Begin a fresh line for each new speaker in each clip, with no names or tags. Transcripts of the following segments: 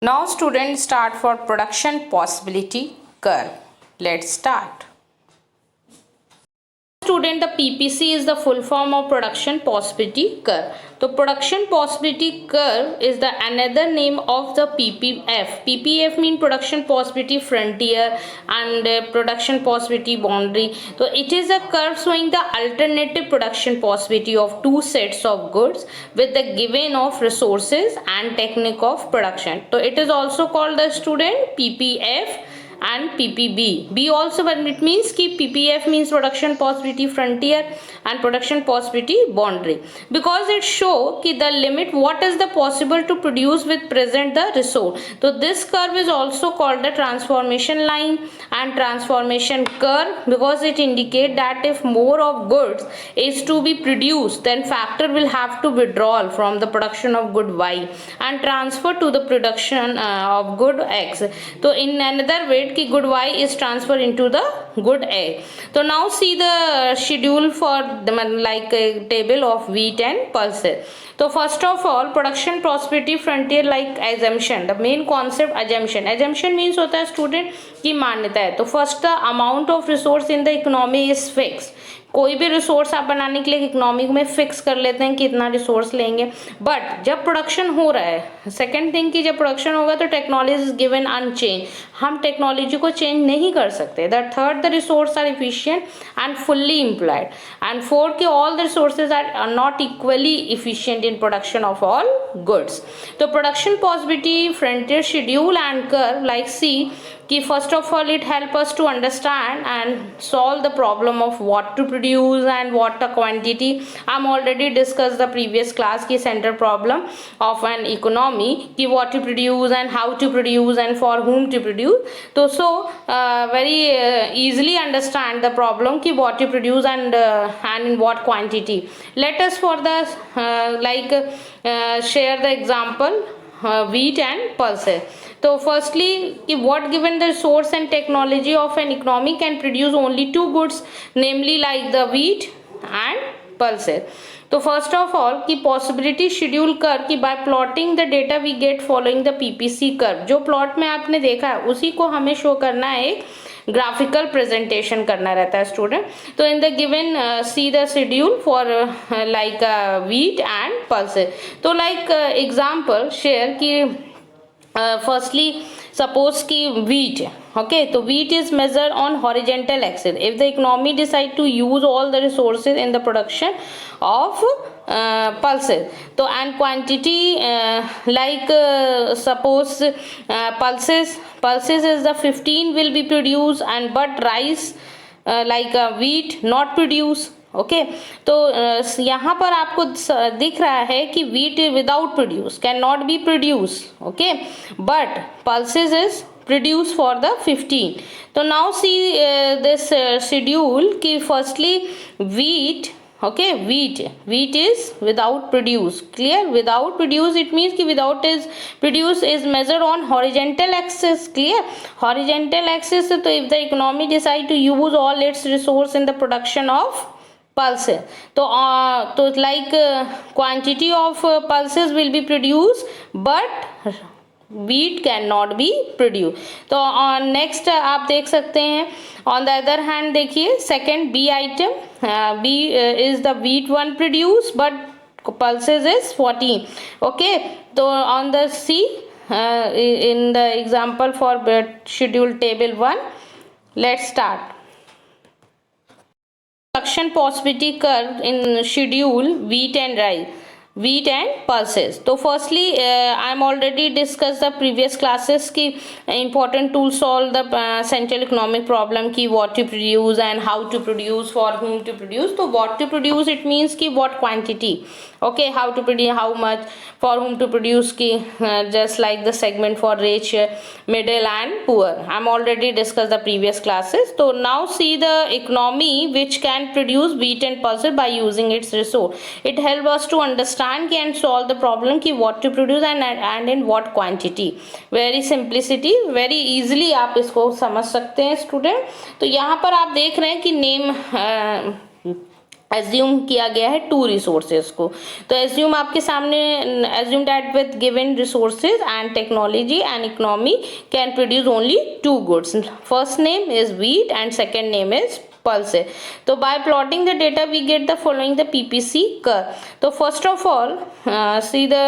Now students start for production possibility curve. Let's start. Student, the PPC is the full form of production possibility curve. So production possibility curve is the another name of the PPF. PPF means production possibility frontier and production possibility boundary. So it is a curve showing the alternative production possibility of two sets of goods with the given of resources and technique of production. So it is also called the student PPF and PPB. B also, but it means कि PPF means production possibility frontier and production possibility boundary, because it show कि the limit what is the possible to produce with present the resource. So this curve is also called the transformation line and transformation curve, because it indicate that if more of goods is to be produced, then factor will have to withdraw from the production of good Y and transfer to the production of good X. So in another way कि good Y is transferred into the good A. So now see the schedule for the like a table of wheat and pulses. So first of all, production prosperity frontier like assumption. The main concept assumption. Assumption means होता है student की मान्यता है. तो first the amount of resource in the economy is fixed. कोई भी resource आप बनाने के लिए इकोनॉमिक में फिक्स कर लेते हैं कि इतना रिसोर्स लेंगे, बट जब प्रोडक्शन हो रहा है, सेकेंड थिंग कि जब प्रोडक्शन होगा तो टेक्नोलॉजी इज गिवन अनचेंज, हम टेक्नोलॉजी को चेंज नहीं कर सकते. The third, the resource are efficient and fully employed, and fourth कि all the resources are not equally efficient in production of all goods. तो production possibility frontier schedule and curve like see कि first of all it help us to understand and solve the problem of what to produce and what the quantity. I'm already discussed the previous class ki center problem of an economy ki what to produce and how to produce and for whom to produce. So very easily understand the problem ki what to produce and in what quantity. Let us for the share the example wheat and pulses. So firstly, what given the source and technology of an economy can produce only two goods, namely like the wheat and pulses. तो first of all की possibility schedule curve की by plotting the data we get following the PPC curve, जो plot में आपने देखा है उसी को हमें शो करना है, एक ग्राफिकल प्रेजेंटेशन करना रहता है स्टूडेंट. तो in the given see the schedule for like wheat and pulses. तो लाइक एग्जांपल शेयर की firstly suppose ki wheat, okay, so wheat is measured on horizontal axis. If the economy decide to use all the resources in the production of pulses, so and quantity suppose pulses is the 15 will be produced and but rice wheat not produce. Okay तो यहाँ पर आपको दिख रहा है कि wheat without produce can not be produce, okay, but pulses is produced for the 15. तो now see this schedule कि firstly wheat, okay, wheat is without produce, clear. Without produce it means कि without is produce is measured on horizontal axis, clear. Horizontal axis, so if the economy decide to use all its resource in the production of pulses, तो like quantity of pulses will be produced but wheat cannot be produced. तो next आप देख सकते हैं on the other hand देखिए second B item, B is the wheat one produced but pulses is 14, okay. तो on the C in the example for schedule table 1, let's start. Production possibility curve in schedule wheat and pulses. So firstly I'm already discussed the previous classes ki important to solve the central economic problem ki what to produce and how to produce, for whom to produce. So what to produce it means ki what quantity, okay, how to produce, how much, for whom to produce ki just like the segment for rich, middle and poor. I'm already discussed the previous classes. So now see the economy which can produce wheat and pulses by using its resource. It helps us to understand and solve the problem कि what to produce and in what quantity. Very simplicity, very easily आप इसको समझ सकते हैं student. तो यहाँ पर आप देख रहे हैं कि नेम एज्यूम किया गया है 2 रिसोर्सेज को। तो एज्यूम आपके सामने, assume that with given resources and technology and economy can produce only 2 goods. First name is wheat and second name is pulses. तो by plotting the data we get the following the PPC curve. तो first of all see the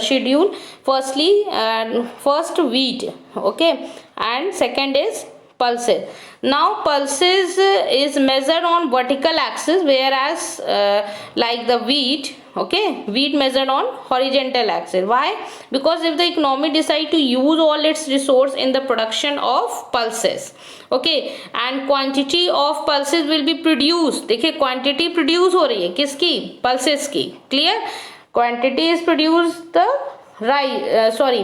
schedule. Firstly first wheat, okay, and second is pulses. Now pulses is measured on vertical axis, whereas like the wheat, okay, wheat measured on horizontal axis. Why? Because if the economy decide to use all its resource in the production of pulses, okay, and quantity of pulses will be produced. देखिए quantity produce हो रही है किसकी? pulses की. clear? quantity is produced the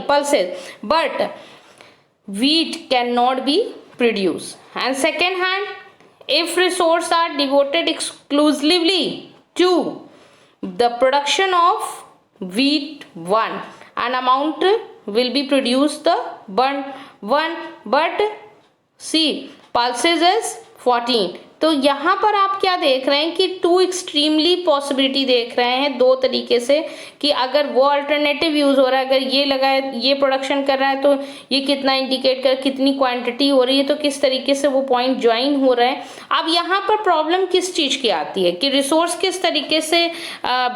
pulses, but wheat cannot be produced. And second hand, if resources are devoted exclusively to the production of wheat 1, an amount will be produced the 1, but see pulses is 14. तो यहाँ पर आप क्या देख रहे हैं कि 2 extremely possibility देख रहे हैं, 2 तरीके से, कि अगर वो अल्टरनेटिव यूज़ हो रहा है, अगर ये लगा है, ये प्रोडक्शन कर रहा है, तो ये कितना इंडिकेट कर, कितनी क्वांटिटी हो रही है, तो किस तरीके से वो पॉइंट ज्वाइन हो रहा है। अब यहाँ पर प्रॉब्लम किस चीज़ की आती है कि रिसोर्स किस तरीके से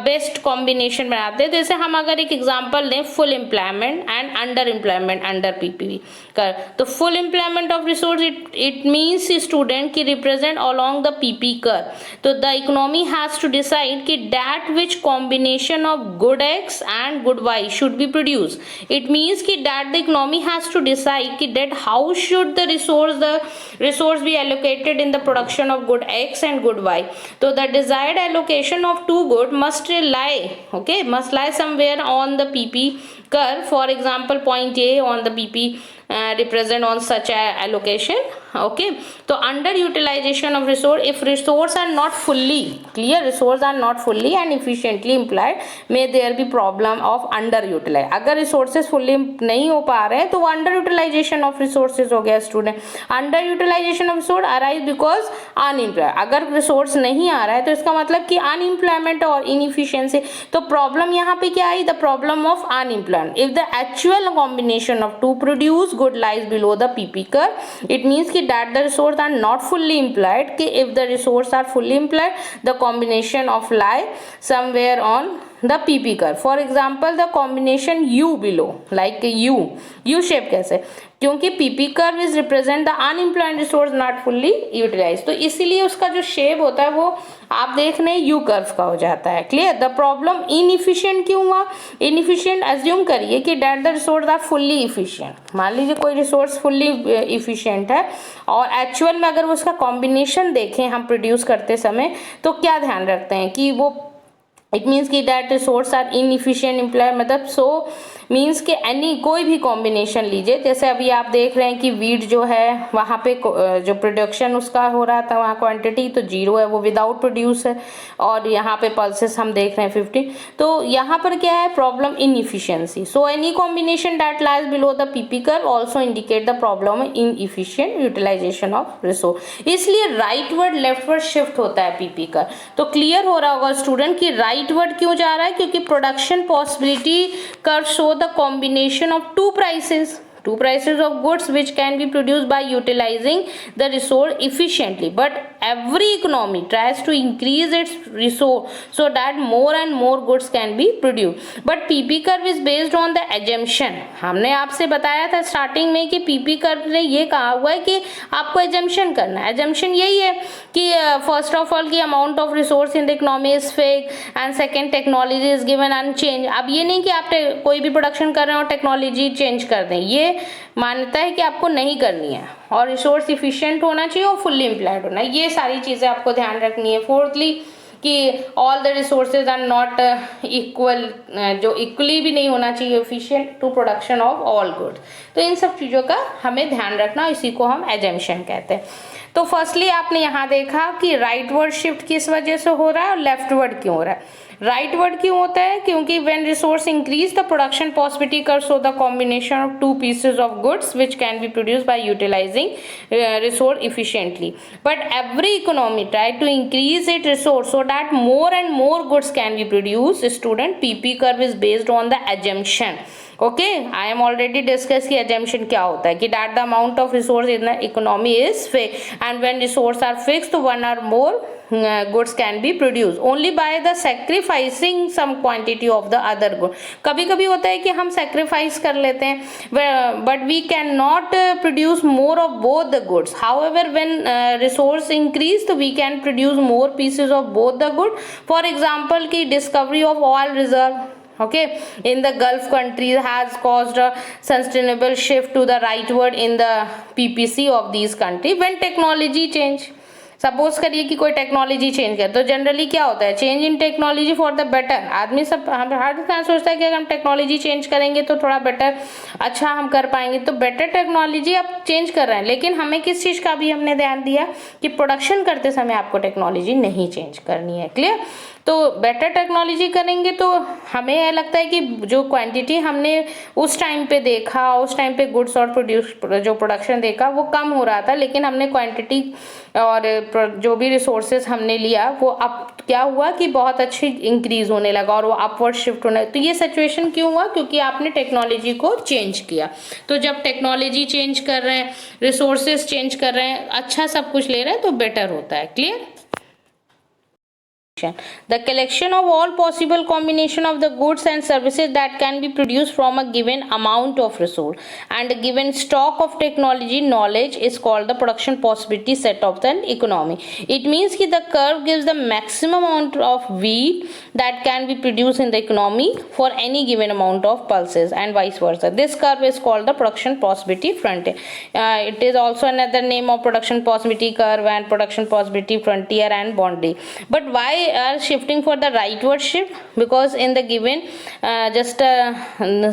बेस्ट कॉम्बिनेशन बनाते हैं। जैसे हम अगर एक एग्जाम्पल दें, full employment and under employment under PPV कर, तो full employment of resource it means student की represent along the PP curve. तो the economy has to decide कि that which combination of good X and good Y should be produced. It means कि that the economy has to decide कि that how should the resource be allocated in the production of good X and good Y. तो the desired allocation of 2 good must lie somewhere on the PP curve. For example, point A on the PP represent on such a allocation, okay. तो underutilization of resource, if resource are not fully and efficiently employed, may there be problem of underutilization. अगर resources fully नहीं हो पा रहे हैं तो वो underutilization of resources हो गया student. underutilization of resource arise because unemployed. अगर resource नहीं आ रहा है तो इसका मतलब कि unemployment और inefficiency। तो problem यहाँ पे क्या आई? the problem of unemployment. if the actual combination of 2 produce good lies below the PP curve, it means कि that the resource are not fully employed, कि if the resource are fully employed, the combination of lie somewhere on the PP curve. For example, the combination U below, like U shape कैसे? क्योंकि PP curve is represent the unemployed resource not fully utilized. तो इसीलिए उसका जो shape होता है वो आप देख रहे हैं U कर्व का हो जाता है। क्लियर? द प्रॉब्लम इनइफिशिएंट क्यों हुआ? इनइफिशिएंट एज्यूम करिए कि that the resource are fully efficient. मान लीजिए कोई रिसोर्स फुल्ली इफिशिएंट है और एक्चुअल में अगर उसका कॉम्बिनेशन देखें हम प्रोड्यूस करते समय, तो क्या ध्यान रखते हैं कि वो इट मीन्स कि दैट रिसोर्स आर इनइफिशिएंट एम्प्लॉय, मतलब सो मीन्स कि एनी कोई भी कॉम्बिनेशन लीजिए। जैसे अभी आप देख रहे हैं कि वीट जो है वहाँ पे जो प्रोडक्शन उसका हो रहा था वहाँ क्वांटिटी तो 0 है, वो विदाउट प्रोड्यूस है, और यहाँ पे पल्सेस हम देख रहे हैं 50। तो यहाँ पर क्या है? Problem inefficiency. So any combination that lies below the PP curve also indicate the problem inefficient utilisation of resource. इसलिए rightward leftward shift होता है PP कर्व। तो क्लियर हो रहा होगा स्टूडेंट कि राइट वर्ड क्यों जा रहा है? क्योंकि production possibility curve show the combination of 2 prices of goods which can be produced by utilizing the resource efficiently, but every economy tries to increase its resource so that more and more goods can be produced, but PP curve is based on the assumption। हमने आपसे बताया था starting में कि PP curve ने ये कहा हुआ है कि आपको assumption करना है। assumption यही है कि फर्स्ट ऑफ ऑल की amount of resource in the economy is fixed and second technology is given unchanged. अब ये नहीं कि आप कोई भी प्रोडक्शन कर रहे हैं और टेक्नोलॉजी चेंज कर दें, ये मान्यता है कि आपको नहीं करनी है, और रिसोर्स इफिशिएंट होना चाहिए और फुल्ली एम्प्लॉयड होना है। ये सारी चीज़ें आपको ध्यान रखनी है। फोर्थली कि all the resources are not equal, जो इक्वली भी नहीं होना चाहिए efficient to production of all goods. तो इन सब चीज़ों का हमें ध्यान रखना, इसी को हम एजम्पशन कहते हैं। तो फर्स्टली आपने यहाँ देखा कि राइटवर्ड शिफ्ट किस वजह से हो रहा है और लेफ्टवर्ड क्यों हो रहा है। राइटवर्ड क्यों होता है? क्योंकि when resource increase the production possibility curve show the combination of two pieces of goods which can be produce by utilising resource efficiently, but every economy try to increase its resource so that more and more goods can be produced. Student, PP curve is based on the assumption. Okay, I am already discussed कि assumption क्या होता है कि that the amount of resource in the economy is fixed, and when resources are fixed one or more goods can be produced only by the sacrificing some quantity of the other good. कभी कभी होता है कि हम sacrifice कर लेते हैं but we cannot produce more of both the goods. However, when resource increase तो we can produce more pieces of both the good. For example की discovery of oil reserve, okay, in the Gulf countries has caused a sustainable shift to the rightward in the PPC of these countries when technology change. Suppose करिए कि कोई technology change कर, तो generally क्या होता है, change in technology for the better. आदमी सब हम हर इंसान सोचता है कि अगर हम टेक्नोलॉजी चेंज करेंगे तो थोड़ा बेटर अच्छा हम कर पाएंगे, तो बेटर टेक्नोलॉजी आप चेंज कर रहे हैं, लेकिन हमें किस चीज़ का भी हमने ध्यान दिया कि प्रोडक्शन करते समय आपको टेक्नोलॉजी नहीं चेंज करनी है। क्लियर? तो बेटर टेक्नोलॉजी करेंगे तो हमें यह लगता है कि जो क्वांटिटी हमने उस टाइम पे देखा, उस टाइम पे गुड्स और जो प्रोडक्शन देखा वो कम हो रहा था, लेकिन हमने क्वांटिटी और जो भी रिसोर्सेज हमने लिया वो अब क्या हुआ कि बहुत अच्छी इंक्रीज होने लगा और वो अपवर्ड शिफ्ट होने। तो ये सिचुएशन क्यों हुआ? क्योंकि आपने टेक्नोलॉजी को चेंज किया। तो जब टेक्नोलॉजी चेंज कर रहे हैं, रिसोर्सेज चेंज कर रहे हैं, अच्छा सब कुछ ले रहे हैं तो बेटर होता है। Clear? The collection of all possible combination of the goods and services that can be produced from a given amount of resource and a given stock of technology knowledge is called the production possibility set of the economy. It means that the curve gives the maximum amount of wheat that can be produced in the economy for any given amount of pulses and vice versa. This curve is called the production possibility frontier. It is also another name of production possibility curve and production possibility frontier and boundary. But why are shifting for the rightward shift? Because in the given just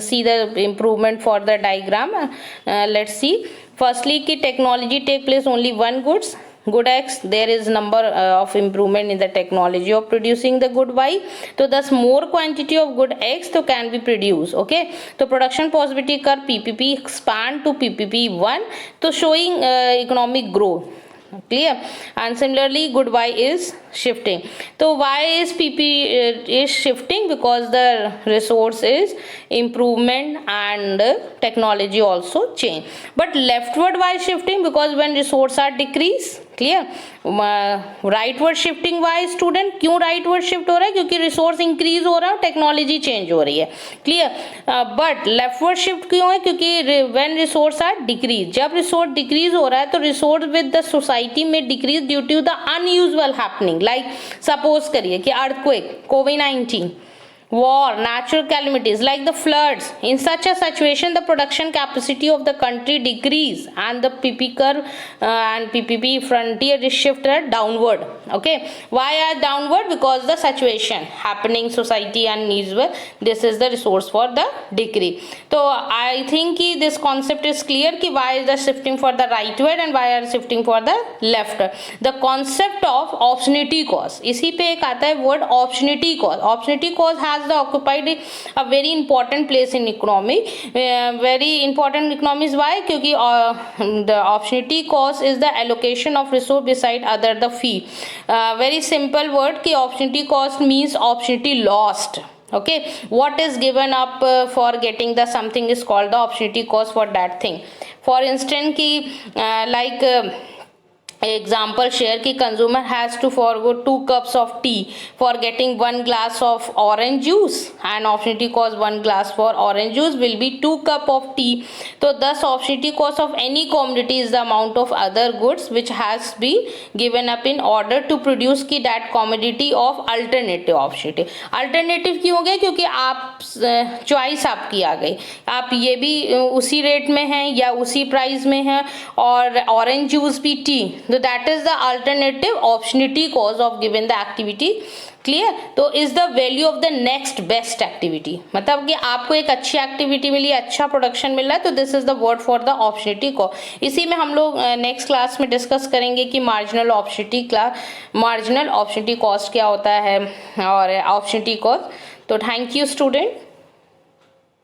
see the improvement for the diagram. Let's see. Firstly ki technology take place only one goods, good X, there is number of improvement in the technology of producing the good Y, so thus more quantity of good X so can be produced. Okay, so production possibility curve PPP expand to PPP1 so showing economic growth. Clear? And similarly good Y is shifting. So Y is PP is shifting because the resource is improvement and technology also change. But leftward Y shifting because when resource are decrease. क्लियर? Rightward shifting why student, क्यों rightward shift हो रहा है? क्योंकि resource increase हो रहा है, technology change हो रही है। क्लियर? बट लेफ्टवर्ड शिफ्ट क्यों है? क्योंकि व्हेन रिसोर्स आर डिक्रीज, जब रिसोर्स डिक्रीज हो रहा है तो रिसोर्स विद द सोसाइटी में decrease due to the unusual happening, like suppose करिए कि अर्थक्वेक, कोविड-19, war, natural calamities like the floods. In such a situation the production capacity of the country decrease and the PP curve and PPP frontier is shifted downward. Okay, why are downward? Because the situation happening society unusual, this is the resource for the decrease. So I think this concept is clear कि why is the shifting for the rightward and why are shifting for the left. The concept of opportunity cost, इसी पे एक आता है word opportunity cost. Opportunity cost has the occupied a very important place in economy. Very important economies. Why? क्योंकि the opportunity cost is the allocation of resource beside other the fee. Very simple word कि opportunity cost means opportunity lost. Okay, what is given up for getting the something is called the opportunity cost for that thing. For instance कि like example share ki consumer has to forgo 2 cups of tea for getting 1 glass of orange juice and opportunity cost 1 glass for orange juice will be 2 cup of tea. So thus opportunity cost of any commodity is the amount of other goods which has been given up in order to produce ki that commodity of alternative opportunity. Alternative क्यों हो गया? क्योंकि आप choice आपकी आ गई, आप ये भी उसी रेट में हैं या उसी प्राइस में हैं और ऑरेंज जूस भी टी तो that is the alternative opportunity cost of given the activity. Clear? तो is the value of the next best activity, मतलब कि आपको एक अच्छी एक्टिविटी मिली, अच्छा प्रोडक्शन मिल रहा है, तो this is the word for the opportunity cost. इसी में हम लोग नेक्स्ट क्लास में डिस्कस करेंगे कि मार्जिनल ऑप्शनिटी कॉस्ट क्या होता है और ऑप्शनिटी कॉस्ट। तो थैंक यू स्टूडेंट।